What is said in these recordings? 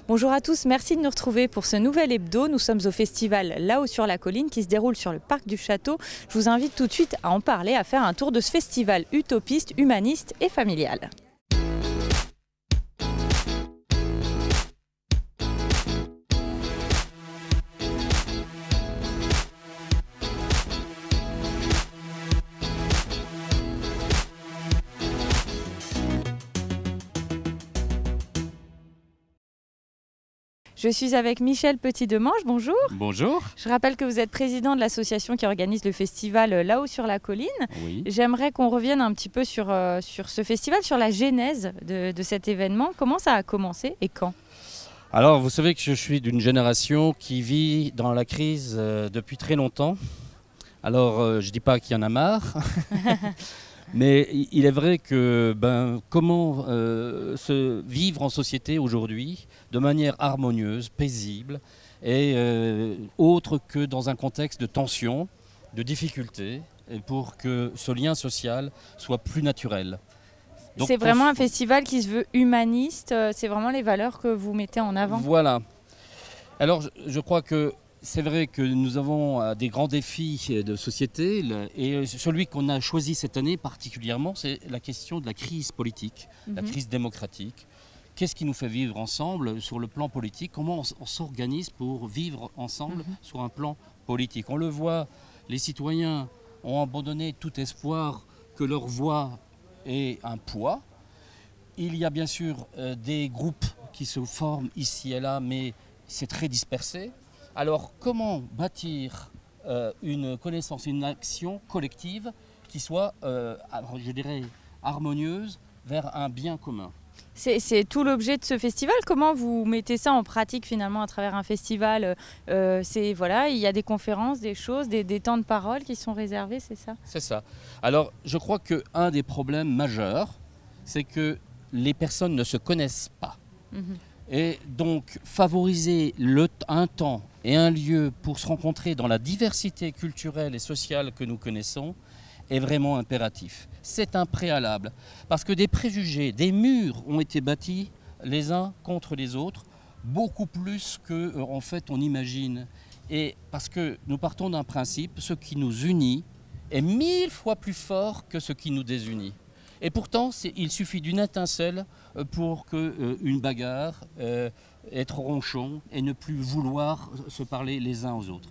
Bonjour à tous, merci de nous retrouver pour ce nouvel hebdo. Nous sommes au festival Là-haut sur la colline qui se déroule sur le parc du Château. Je vous invite tout de suite à en parler, à faire un tour de ce festival utopiste, humaniste et familial. Je suis avec Michel Petit-Demange, bonjour. Bonjour. Je rappelle que vous êtes président de l'association qui organise le festival Là-haut sur la colline. Oui. J'aimerais qu'on revienne un petit peu sur ce festival, sur la genèse de cet événement. Comment ça a commencé et quand ? Alors, vous savez que je suis d'une génération qui vit dans la crise depuis très longtemps. Alors, je ne dis pas qu'il y en a marre, mais il est vrai que comment se vivre en société aujourd'hui de manière harmonieuse, paisible et autre que dans un contexte de tension, de difficulté, et pour que ce lien social soit plus naturel. Donc, c'est vraiment un festival qui se veut humaniste, c'est vraiment les valeurs que vous mettez en avant. Voilà. Alors je crois que c'est vrai que nous avons des grands défis de société et celui qu'on a choisi cette année particulièrement, c'est la question de la crise politique, la crise démocratique. Qu'est-ce qui nous fait vivre ensemble sur le plan politique ? Comment on s'organise pour vivre ensemble sur un plan politique ? On le voit, les citoyens ont abandonné tout espoir que leur voix ait un poids. Il y a bien sûr des groupes qui se forment ici et là, mais c'est très dispersé. Alors comment bâtir une connaissance, une action collective qui soit, je dirais, harmonieuse vers un bien commun ? C'est tout l'objet de ce festival. Comment vous mettez ça en pratique finalement à travers un festival ? Il y a des conférences, des choses, des temps de parole qui sont réservés, c'est ça ? C'est ça. Alors je crois qu'un des problèmes majeurs, c'est que les personnes ne se connaissent pas. Et donc favoriser un temps et un lieu pour se rencontrer dans la diversité culturelle et sociale que nous connaissons est vraiment impératif. C'est un préalable, parce que des préjugés, des murs ont été bâtis les uns contre les autres, beaucoup plus qu'en fait on imagine. Et parce que nous partons d'un principe, ce qui nous unit est 1000 fois plus fort que ce qui nous désunit. Et pourtant, il suffit d'une étincelle pour qu'une bagarre, être ronchon et ne plus vouloir se parler les uns aux autres.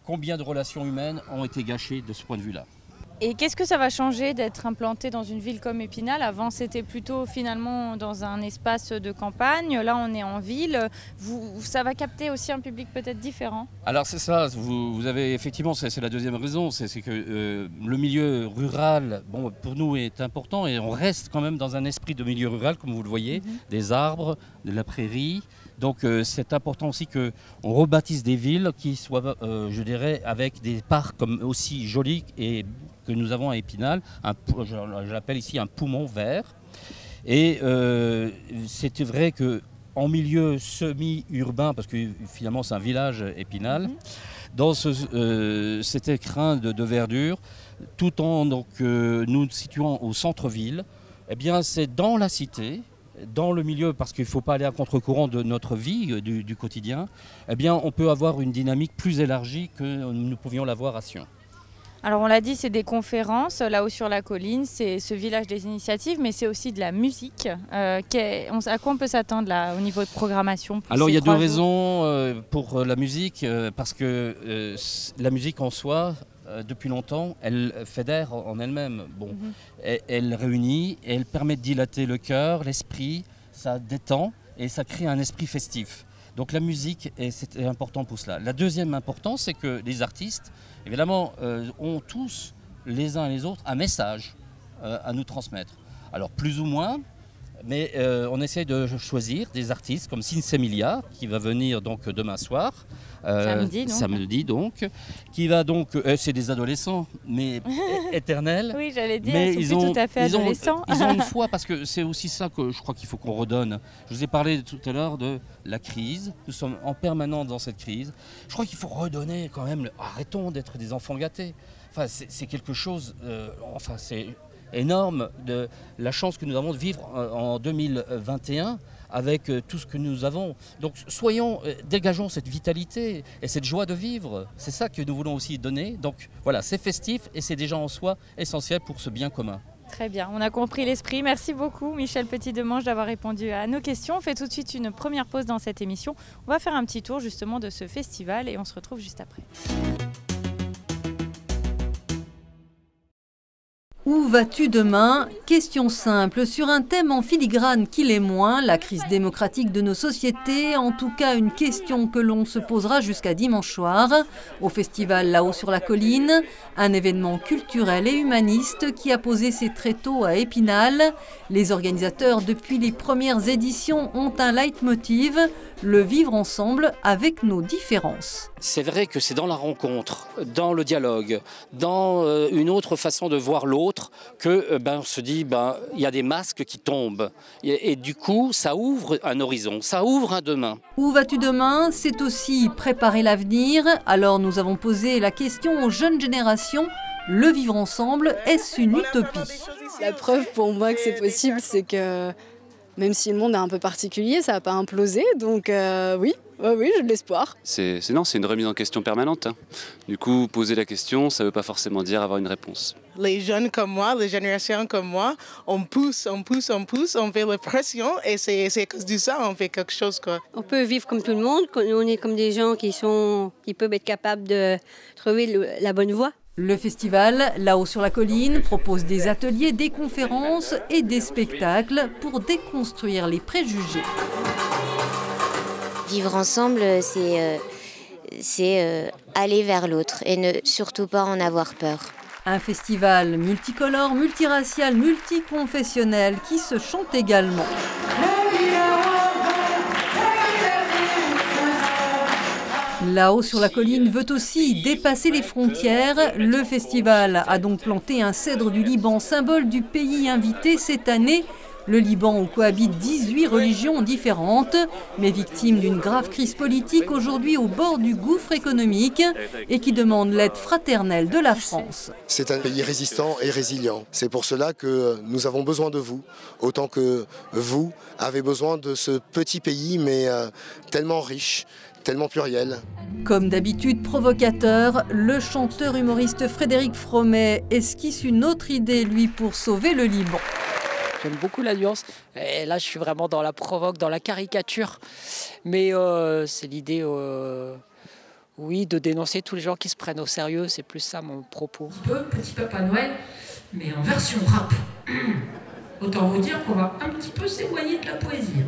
Combien de relations humaines ont été gâchées de ce point de vue-là ? Et qu'est-ce que ça va changer d'être implanté dans une ville comme Épinal ? Avant, c'était plutôt finalement dans un espace de campagne. Là, on est en ville. Ça va capter aussi un public peut-être différent ? Alors c'est ça, vous avez effectivement, c'est la deuxième raison, c'est que le milieu rural, pour nous est important et on reste quand même dans un esprit de milieu rural, comme vous le voyez, des arbres, de la prairie. Donc c'est important aussi qu'on rebâtisse des villes qui soient, je dirais, avec des parcs comme aussi jolis et que nous avons à Épinal, je l'appelle ici un poumon vert. Et c'est vrai qu'en milieu semi-urbain, parce que finalement c'est un village Épinal, dans cet écrin de verdure, tout en nous situant au centre-ville, eh bien c'est dans la cité, dans le milieu, parce qu'il ne faut pas aller à contre-courant de notre vie, du quotidien, eh bien on peut avoir une dynamique plus élargie que nous pouvions l'avoir à Sion. Alors on l'a dit, c'est des conférences, Là-haut sur la colline, c'est ce village des initiatives, mais c'est aussi de la musique. À quoi on peut s'attendre là, au niveau de programmation ? Alors il y a deux raisons pour la musique, parce que la musique en soi, depuis longtemps, elle fédère en elle-même. Elle réunit, et elle permet de dilater le cœur, l'esprit, ça détend et ça crée un esprit festif. Donc la musique, c'est important pour cela. La deuxième importance, c'est que les artistes, évidemment, ont tous, les uns et les autres, un message à nous transmettre. Alors plus ou moins, mais on essaie de choisir des artistes comme Sinsemilia, qui va venir donc demain soir. Samedi donc, qui va donc, c'est des adolescents, mais éternels. Oui, j'allais dire, mais ils sont plus tout à fait adolescents. Ils ont une foi, parce que c'est aussi ça que je crois qu'il faut qu'on redonne. Je vous ai parlé tout à l'heure de la crise, nous sommes en permanence dans cette crise. Je crois qu'il faut redonner quand même, arrêtons d'être des enfants gâtés. Enfin, c'est quelque chose, c'est énorme de la chance que nous avons de vivre en 2021 avec tout ce que nous avons. Donc dégageons cette vitalité et cette joie de vivre. C'est ça que nous voulons aussi donner. Donc voilà, c'est festif et c'est déjà en soi essentiel pour ce bien commun. Très bien, on a compris l'esprit. Merci beaucoup Michel Petit-Demange d'avoir répondu à nos questions. On fait tout de suite une première pause dans cette émission. On va faire un petit tour justement de ce festival et on se retrouve juste après. Où vas-tu demain? Question simple sur un thème en filigrane qui l'est moins, la crise démocratique de nos sociétés, en tout cas une question que l'on se posera jusqu'à dimanche soir au festival Là-haut sur la colline, un événement culturel et humaniste qui a posé ses tréteaux à Épinal. Les organisateurs depuis les premières éditions ont un leitmotiv, le vivre ensemble avec nos différences. C'est vrai que c'est dans la rencontre, dans le dialogue, dans une autre façon de voir l'autre que on se dit il y a des masques qui tombent et du coup ça ouvre un horizon, ça ouvre un demain. Où vas-tu demain? C'est aussi préparer l'avenir. Alors nous avons posé la question aux jeunes générations. Le vivre ensemble, est-ce une utopie? La preuve pour moi que c'est possible, c'est que même si le monde est un peu particulier, ça n'a pas implosé. Donc oui, j'ai de l'espoir. C'est une remise en question permanente. Du coup, poser la question, ça ne veut pas forcément dire avoir une réponse. Les jeunes comme moi, les générations comme moi, on pousse, on fait la pression et c'est à cause de ça on fait quelque chose. Quoi. On peut vivre comme tout le monde, on est comme des gens qui peuvent être capables de trouver la bonne voie. Le festival, Là-haut sur la colline, propose des ateliers, des conférences et des spectacles pour déconstruire les préjugés. Vivre ensemble, c'est aller vers l'autre et ne surtout pas en avoir peur. Un festival multicolore, multiracial, multiconfessionnel qui se chante également. Là-haut sur la colline veut aussi dépasser les frontières. Le festival a donc planté un cèdre du Liban, symbole du pays invité cette année. Le Liban où cohabitent 18 religions différentes, mais victime d'une grave crise politique aujourd'hui au bord du gouffre économique et qui demande l'aide fraternelle de la France. C'est un pays résistant et résilient. C'est pour cela que nous avons besoin de vous, autant que vous avez besoin de ce petit pays, mais tellement riche, tellement pluriel. Comme d'habitude provocateur, le chanteur humoriste Frédéric Fromet esquisse une autre idée, lui, pour sauver le Liban. J'aime beaucoup la nuance. Et là, je suis vraiment dans la provoque, dans la caricature. Mais c'est l'idée, oui, de dénoncer tous les gens qui se prennent au sérieux. C'est plus ça mon propos. Petit Papa Noël, mais en version rap. Autant vous dire qu'on va un petit peu s'éloigner de la poésie.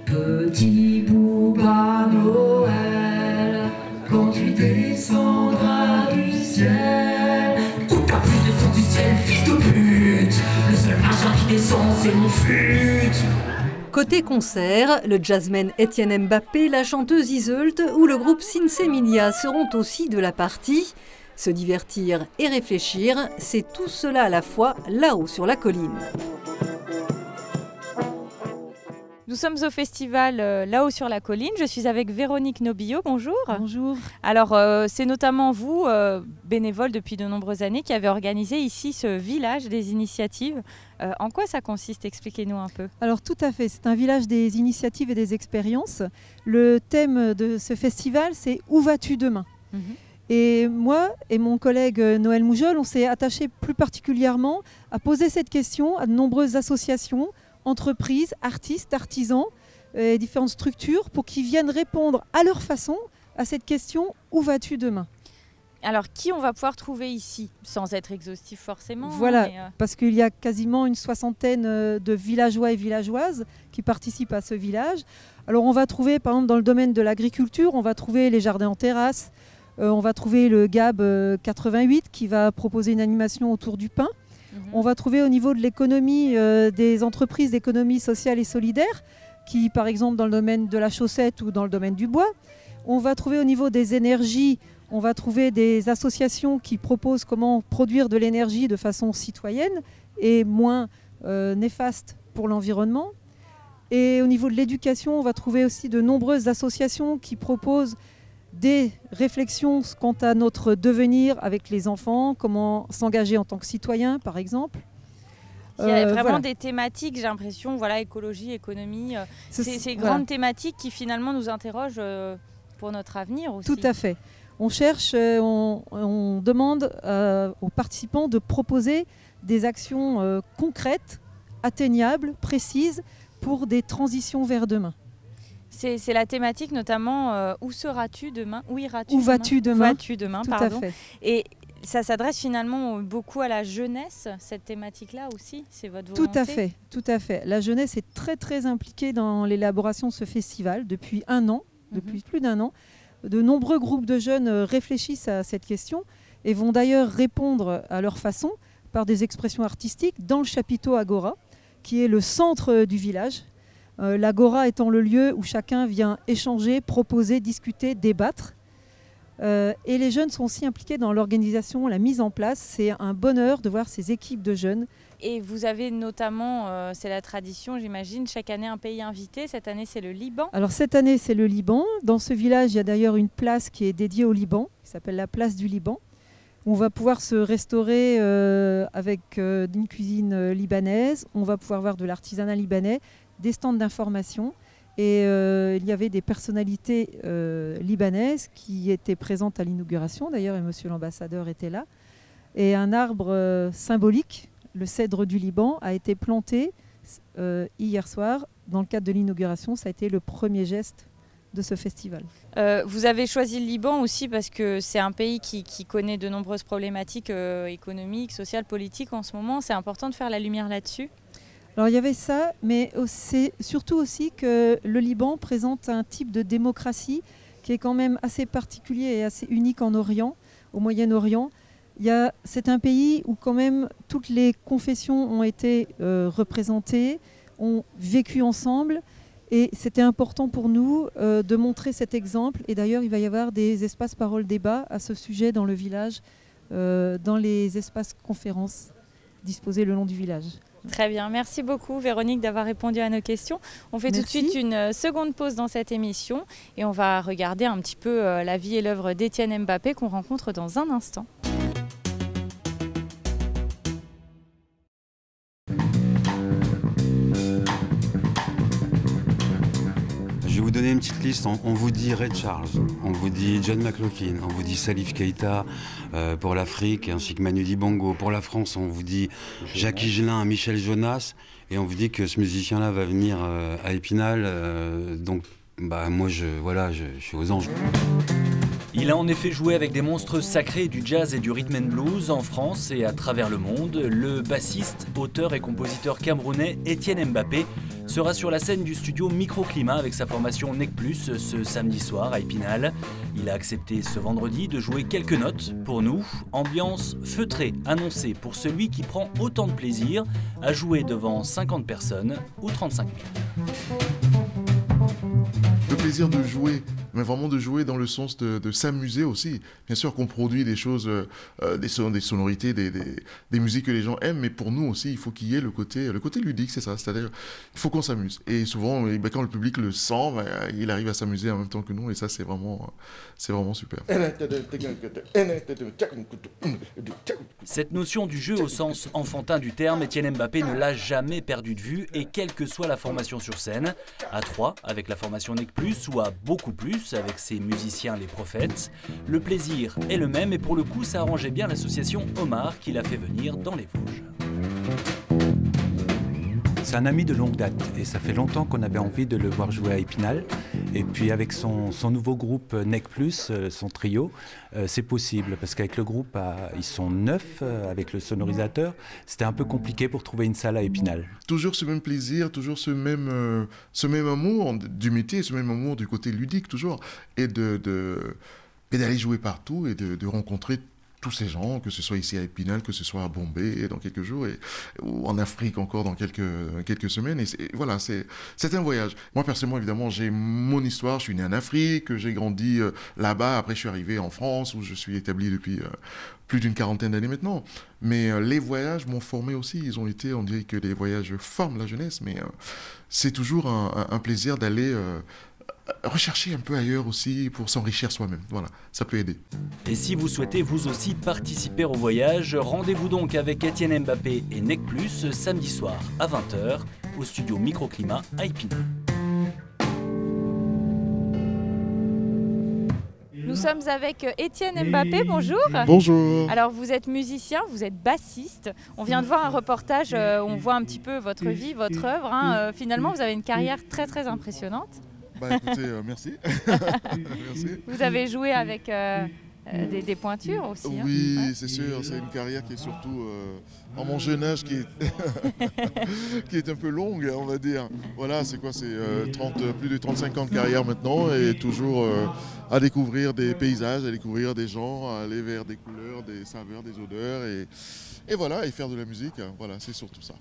Petit Bouba Noël, quand tu descendras du ciel, ou t'as plus de sang du ciel, fils de pute, le seul argent qui descend, c'est mon fut. Côté concert, le jazzman Étienne Mbappé, la chanteuse Iseult ou le groupe Sinsemilia seront aussi de la partie. Se divertir et réfléchir, c'est tout cela à la fois là-haut sur la colline. Nous sommes au festival Là-haut sur la colline. Je suis avec Véronique Nobillot. Bonjour. Bonjour. Alors, c'est notamment vous, bénévole depuis de nombreuses années, qui avez organisé ici ce village des initiatives. En quoi ça consiste? Expliquez-nous un peu. Alors, tout à fait. C'est un village des initiatives et des expériences. Le thème de ce festival, c'est « Où vas-tu demain ?» Et moi et mon collègue Noël Moujol, on s'est attaché plus particulièrement à poser cette question à de nombreuses associations, entreprises, artistes, artisans et différentes structures pour qu'ils viennent répondre à leur façon à cette question « Où vas-tu demain ?» Alors, qui on va pouvoir trouver ici, sans être exhaustif forcément? Voilà, parce qu'il y a quasiment une soixantaine de villageois et villageoises qui participent à ce village. Alors, on va trouver, par exemple, dans le domaine de l'agriculture, on va trouver les jardins en terrasse, on va trouver le GAB 88 qui va proposer une animation autour du pain. On va trouver au niveau de l'économie des entreprises d'économie sociale et solidaire qui, par exemple, dans le domaine de la chaussette ou dans le domaine du bois. On va trouver au niveau des énergies, on va trouver des associations qui proposent comment produire de l'énergie de façon citoyenne et moins néfaste pour l'environnement. Et au niveau de l'éducation, on va trouver aussi de nombreuses associations qui proposent des réflexions quant à notre devenir avec les enfants, comment s'engager en tant que citoyen par exemple. Il y a vraiment voilà. des thématiques, j'ai l'impression, voilà, écologie, économie, ces voilà. grandes thématiques qui finalement nous interrogent pour notre avenir aussi. Tout à fait. On cherche, on demande aux participants de proposer des actions concrètes, atteignables, précises, pour des transitions vers demain. C'est la thématique notamment où seras-tu demain? Où iras-tu? Où vas-tu demain? Vas-tu demain, Tout pardon. à fait. Et ça s'adresse finalement beaucoup à la jeunesse, cette thématique-là aussi, c'est votre volonté? Tout à fait. La jeunesse est très très impliquée dans l'élaboration de ce festival depuis un an, depuis plus d'un an. De nombreux groupes de jeunes réfléchissent à cette question et vont d'ailleurs répondre à leur façon par des expressions artistiques dans le chapiteau Agora, qui est le centre du village. L'Agora étant le lieu où chacun vient échanger, proposer, discuter, débattre. Et les jeunes sont aussi impliqués dans l'organisation, la mise en place. C'est un bonheur de voir ces équipes de jeunes. Et vous avez notamment, c'est la tradition j'imagine, chaque année un pays invité. Cette année c'est le Liban. Alors cette année c'est le Liban. Dans ce village il y a d'ailleurs une place qui est dédiée au Liban, qui s'appelle la place du Liban. On va pouvoir se restaurer avec une cuisine libanaise. On va pouvoir voir de l'artisanat libanais, des stands d'information. Et il y avait des personnalités libanaises qui étaient présentes à l'inauguration, d'ailleurs, et monsieur l'ambassadeur était là. Et un arbre symbolique, le cèdre du Liban, a été planté hier soir dans le cadre de l'inauguration. Ça a été le premier geste de ce festival. Vous avez choisi le Liban aussi parce que c'est un pays qui connaît de nombreuses problématiques économiques, sociales, politiques en ce moment. C'est important de faire la lumière là-dessus. Alors il y avait ça, mais c'est surtout aussi que le Liban présente un type de démocratie qui est quand même assez particulier et assez unique en Orient, au Moyen-Orient. C'est un pays où quand même toutes les confessions ont été représentées, ont vécu ensemble. Et c'était important pour nous de montrer cet exemple. Et d'ailleurs, il va y avoir des espaces parole-débat à ce sujet dans le village, dans les espaces conférences disposés le long du village. Très bien, merci beaucoup Véronique d'avoir répondu à nos questions. On fait tout de suite une seconde pause dans cette émission et on va regarder un petit peu la vie et l'œuvre d'Étienne Mbappé qu'on rencontre dans un instant. Je vais vous donner une petite liste. On vous dit Ray Charles, on vous dit John McLaughlin, on vous dit Salif Keïta pour l'Afrique, ainsi que Manu Dibango. Pour la France, on vous dit Jacques Higelin, Michel Jonas, et on vous dit que ce musicien-là va venir à Épinal. Donc, moi, je suis aux anges. Il a en effet joué avec des monstres sacrés du jazz et du rhythm and blues en France et à travers le monde. Le bassiste, auteur et compositeur camerounais Étienne Mbappé sera sur la scène du studio Microclimat avec sa formation Nec Plus ce samedi soir à Épinal. Il a accepté ce vendredi de jouer quelques notes pour nous. Ambiance feutrée annoncée pour celui qui prend autant de plaisir à jouer devant 50 personnes ou 35 000. Le plaisir de jouer, mais vraiment de jouer dans le sens de s'amuser aussi. Bien sûr qu'on produit des choses, des sonorités, des musiques que les gens aiment, mais pour nous aussi, il faut qu'il y ait le côté ludique, c'est ça. C'est-à-dire, il faut qu'on s'amuse. Et souvent, quand le public le sent, il arrive à s'amuser en même temps que nous, et ça, c'est vraiment super. Cette notion du jeu au sens enfantin du terme, Étienne Mbappé ne l'a jamais perdu de vue, et quelle que soit la formation sur scène, à 3 avec la formation Nec Plus ou à beaucoup plus avec ses musiciens les prophètes, le plaisir est le même et pour le coup ça arrangeait bien l'association Omar qui l'a fait venir dans les Vosges. C'est un ami de longue date et ça fait longtemps qu'on avait envie de le voir jouer à Épinal. Et puis avec son nouveau groupe Nec Plus, son trio, c'est possible parce qu'avec le groupe, ils sont 9 avec le sonorisateur. C'était un peu compliqué pour trouver une salle à Épinal. Toujours ce même plaisir, toujours ce même amour du métier, ce même amour du côté ludique toujours. Et d'aller jouer partout et de rencontrer tous ces gens, que ce soit ici à Épinal, que ce soit à Bombay dans quelques jours, ou en Afrique encore dans quelques semaines. Et voilà, c'est un voyage. Moi, personnellement, évidemment, j'ai mon histoire. Je suis né en Afrique, j'ai grandi là-bas. Après, je suis arrivé en France, où je suis établi depuis plus d'une quarantaine d'années maintenant. Mais les voyages m'ont formé aussi. Ils ont été, on dirait que les voyages forment la jeunesse, mais c'est toujours un plaisir d'aller rechercher un peu ailleurs aussi pour s'enrichir soi-même. Voilà, ça peut aider. Et si vous souhaitez vous aussi participer au voyage, rendez-vous donc avec Étienne Mbappé et Nec Plus samedi soir à 20h au studio Microclimat à Épinal. Nous sommes avec Étienne Mbappé, bonjour. Bonjour. Alors vous êtes musicien, vous êtes bassiste. On vient de voir un reportage, on voit un petit peu votre vie, votre œuvre. Hein. Finalement, vous avez une carrière très très impressionnante. Bah écoutez, merci. Merci. Vous avez joué avec des pointures aussi. Hein. Oui, ouais. c'est sûr, c'est une carrière qui est surtout, en mon jeune âge, qui est un peu longue, on va dire. Voilà, c'est quoi, c'est plus de 35 ans de carrière maintenant, et toujours à découvrir des paysages, à découvrir des gens, à aller vers des couleurs, des saveurs, des odeurs, et voilà, et faire de la musique, voilà, c'est surtout ça.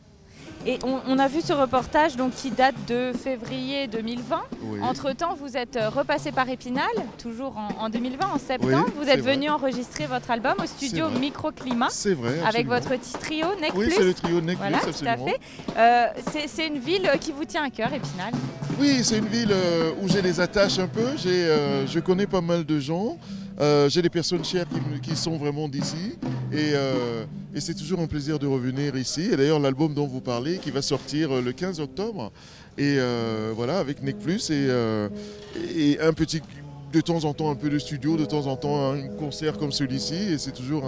Et on a vu ce reportage donc, qui date de février 2020. Oui. Entre-temps, vous êtes repassé par Épinal, toujours en 2020, en septembre. Oui, vous êtes vrai. venu enregistrer votre album au studio Microclimat. C'est vrai, absolument. Avec votre petit trio Nec Oui, Plus. c'est le trio Nec voilà, Plus, absolument. Tout à fait. C'est une ville qui vous tient à cœur, Épinal. Oui, c'est une ville où j'ai des attaches un peu. Je connais pas mal de gens. J'ai des personnes chères qui sont vraiment d'ici. Et c'est toujours un plaisir de revenir ici. Et d'ailleurs, l'album dont vous parlez, qui va sortir le 15 octobre, et voilà, avec Nec Plus, et un petit, de temps en temps, un peu de studio, de temps en temps, un concert comme celui-ci. Et c'est toujours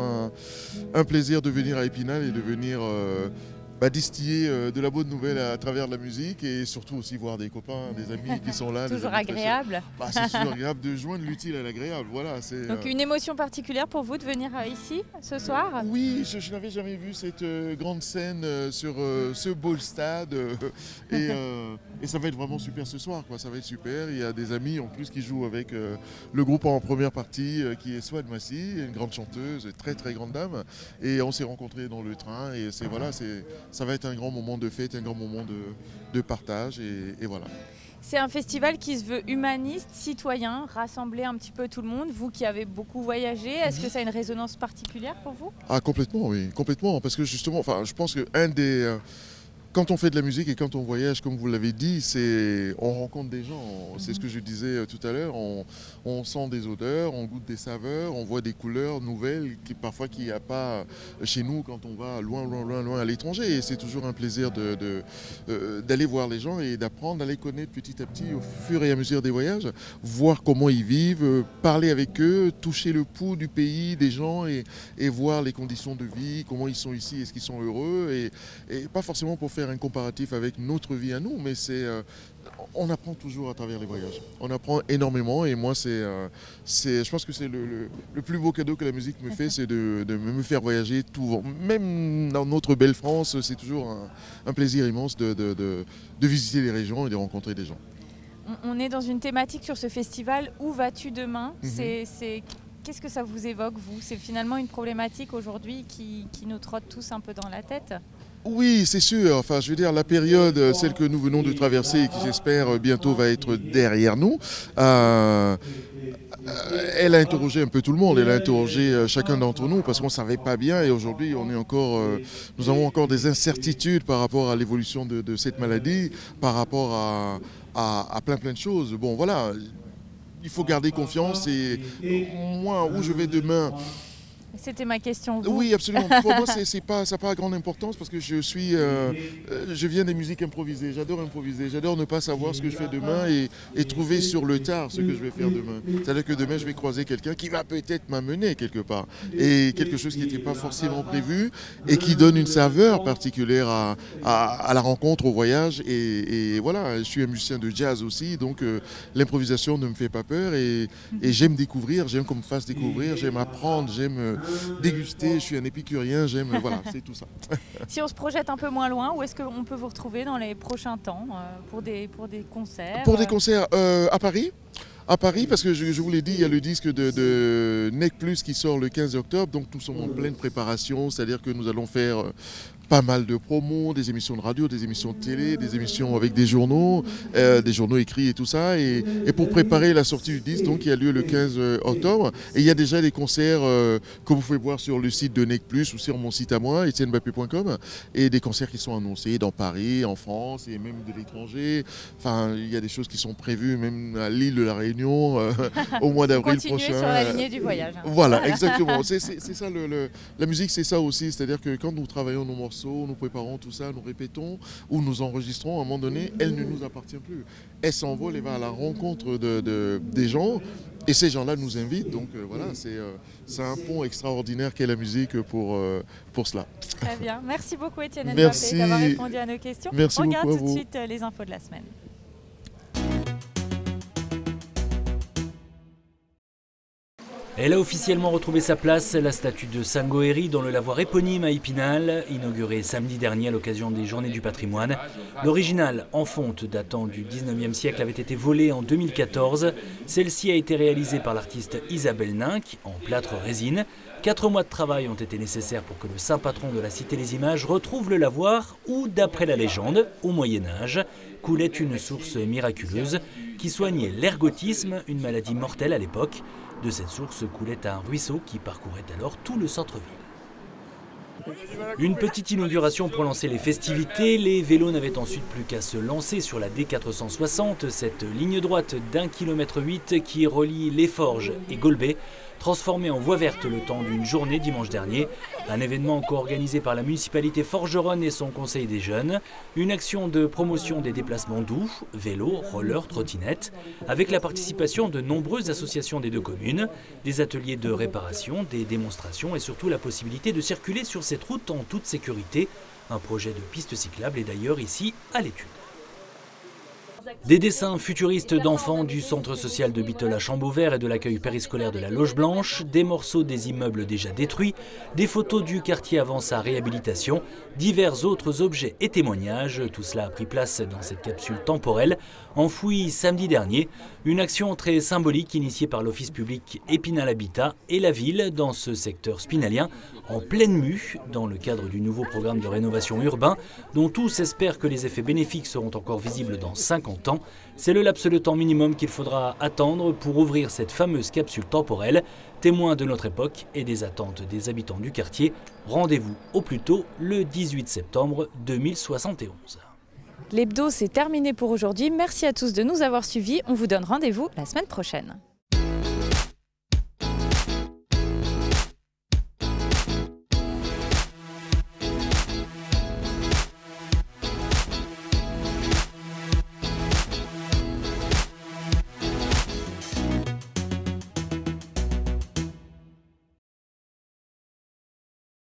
un plaisir de venir à Épinal et de venir distiller de la bonne nouvelle à travers de la musique, et surtout aussi voir des copains, des amis qui sont là. Toujours agréable. C'est toujours agréable de joindre l'utile à l'agréable. Voilà, donc une émotion particulière pour vous de venir ici ce soir? Oui, je n'avais jamais vu cette grande scène sur ce beau stade et ça va être vraiment super ce soir, quoi. Ça va être super. Il y a des amis en plus qui jouent avec le groupe en première partie qui est Swan Massy, une grande chanteuse, très très grande dame, et on s'est rencontrés dans le train, et ça va être un grand moment de fête, un grand moment de partage, et voilà. C'est un festival qui se veut humaniste, citoyen, rassembler un petit peu tout le monde. Vous qui avez beaucoup voyagé, est-ce que ça a une résonance particulière pour vous? Ah, complètement, oui, complètement. Parce que justement, je pense que quand on fait de la musique et quand on voyage, comme vous l'avez dit, on rencontre des gens. C'est ce que je disais tout à l'heure. On sent des odeurs, on goûte des saveurs, on voit des couleurs nouvelles parfois qu'il n'y a pas chez nous quand on va loin, loin, loin, loin à l'étranger. Et c'est toujours un plaisir d'aller voir les gens et d'apprendre à les connaître petit à petit au fur et à mesure des voyages, voir comment ils vivent, parler avec eux, toucher le pouls du pays, des gens, et voir les conditions de vie, comment ils sont ici, est-ce qu'ils sont heureux, et pas forcément pour faire un comparatif avec notre vie à nous, mais on apprend toujours à travers les voyages. On apprend énormément, et moi je pense que c'est le plus beau cadeau que la musique me fait, c'est de me faire voyager tout. Même dans notre belle France, c'est toujours un plaisir immense de visiter les régions et de rencontrer des gens. On est dans une thématique sur ce festival, où vas-tu demain? Qu'est-ce que ça vous évoque, vous? C'est finalement une problématique aujourd'hui qui nous trotte tous un peu dans la tête? Oui, c'est sûr. Enfin, je veux dire, la période, celle que nous venons de traverser et qui, j'espère, bientôt va être derrière nous, elle a interrogé un peu tout le monde. Elle a interrogé chacun d'entre nous parce qu'on ne savait pas bien, et aujourd'hui, nous avons encore des incertitudes par rapport à l'évolution de cette maladie, par rapport à plein de choses. Bon, voilà, il faut garder confiance, et moi, où je vais demain... C'était ma question. Vous. Oui, absolument. Pour moi, ça n'a pas grande importance parce que je viens des musiques improvisées. J'adore improviser. J'adore ne pas savoir ce que je fais demain et trouver sur le tard ce que je vais faire demain. C'est-à-dire que demain, je vais croiser quelqu'un qui va peut-être m'amener quelque part. Et quelque chose qui n'était pas forcément prévu et qui donne une saveur particulière à la rencontre, au voyage. Et voilà, je suis un musicien de jazz aussi, donc l'improvisation ne me fait pas peur. Et j'aime découvrir, j'aime qu'on me fasse découvrir, j'aime apprendre, j'aime déguster, je suis un épicurien, voilà, c'est tout ça. Si on se projette un peu moins loin, où est-ce qu'on peut vous retrouver dans les prochains temps pour des concerts? Pour des concerts à Paris. À Paris, parce que je vous l'ai dit, il y a le disque de Nec Plus qui sort le 15 octobre, donc nous sommes en pleine préparation, c'est-à-dire que nous allons faire pas mal de promos, des émissions de radio, des émissions de télé, des émissions avec des journaux écrits et tout ça. Et pour préparer la sortie du disque, donc, qui a lieu le 15 octobre, et il y a déjà des concerts que vous pouvez voir sur le site de NEC+, ou sur mon site à moi, etiennembappé.com, et des concerts qui sont annoncés dans Paris, en France, et même de l'étranger. Enfin, il y a des choses qui sont prévues, même à l'île de la Réunion, au mois d'avril prochain. Continuer sur la lignée du voyage. Voilà, exactement. C'est ça, la musique, c'est ça aussi. C'est-à-dire que quand nous travaillons nos morceaux, nous préparons tout ça, nous répétons ou nous enregistrons, à un moment donné, elle ne nous appartient plus. Elle s'envole et va à la rencontre des gens, et ces gens-là nous invitent. Donc voilà, c'est un pont extraordinaire qu'est la musique pour cela. Très bien. Merci beaucoup Etienne Mbappé d'avoir répondu à nos questions. Merci On regarde beaucoup tout de suite les infos de la semaine. Elle a officiellement retrouvé sa place, la statue de Sangoéry dans le lavoir éponyme à Épinal, inaugurée samedi dernier à l'occasion des Journées du patrimoine. L'original, en fonte datant du 19e siècle, avait été volée en 2014. Celle-ci a été réalisée par l'artiste Isabelle Ninck en plâtre résine. 4 mois de travail ont été nécessaires pour que le saint patron de la Cité des Images retrouve le lavoir où, d'après la légende, au Moyen-Âge, coulait une source miraculeuse qui soignait l'ergotisme, une maladie mortelle à l'époque. De cette source coulait un ruisseau qui parcourait alors tout le centre-ville. Une petite inauguration pour lancer les festivités. Les vélos n'avaient ensuite plus qu'à se lancer sur la D460, cette ligne droite d'1,8 km qui relie Les Forges et Golbet, transformée en voie verte le temps d'une journée dimanche dernier. Un événement co-organisé par la municipalité forgeronne et son conseil des jeunes. Une action de promotion des déplacements doux, vélos, rollers, trottinettes, avec la participation de nombreuses associations des deux communes, des ateliers de réparation, des démonstrations et surtout la possibilité de circuler sur cette route en toute sécurité. Un projet de piste cyclable est d'ailleurs ici à l'étude. Des dessins futuristes d'enfants du centre social de Bitol à Chambauvert et de l'accueil périscolaire de la Loge Blanche, des morceaux des immeubles déjà détruits, des photos du quartier avant sa réhabilitation, divers autres objets et témoignages. Tout cela a pris place dans cette capsule temporelle, enfouie samedi dernier. Une action très symbolique initiée par l'office public Épinal Habitat et la ville dans ce secteur spinalien, en pleine mue, dans le cadre du nouveau programme de rénovation urbain, dont tous espèrent que les effets bénéfiques seront encore visibles dans 50 ans. C'est le laps de temps minimum qu'il faudra attendre pour ouvrir cette fameuse capsule temporelle, témoin de notre époque et des attentes des habitants du quartier. Rendez-vous au plus tôt le 18 septembre 2071. L'hebdo, c'est terminé pour aujourd'hui. Merci à tous de nous avoir suivis. On vous donne rendez-vous la semaine prochaine.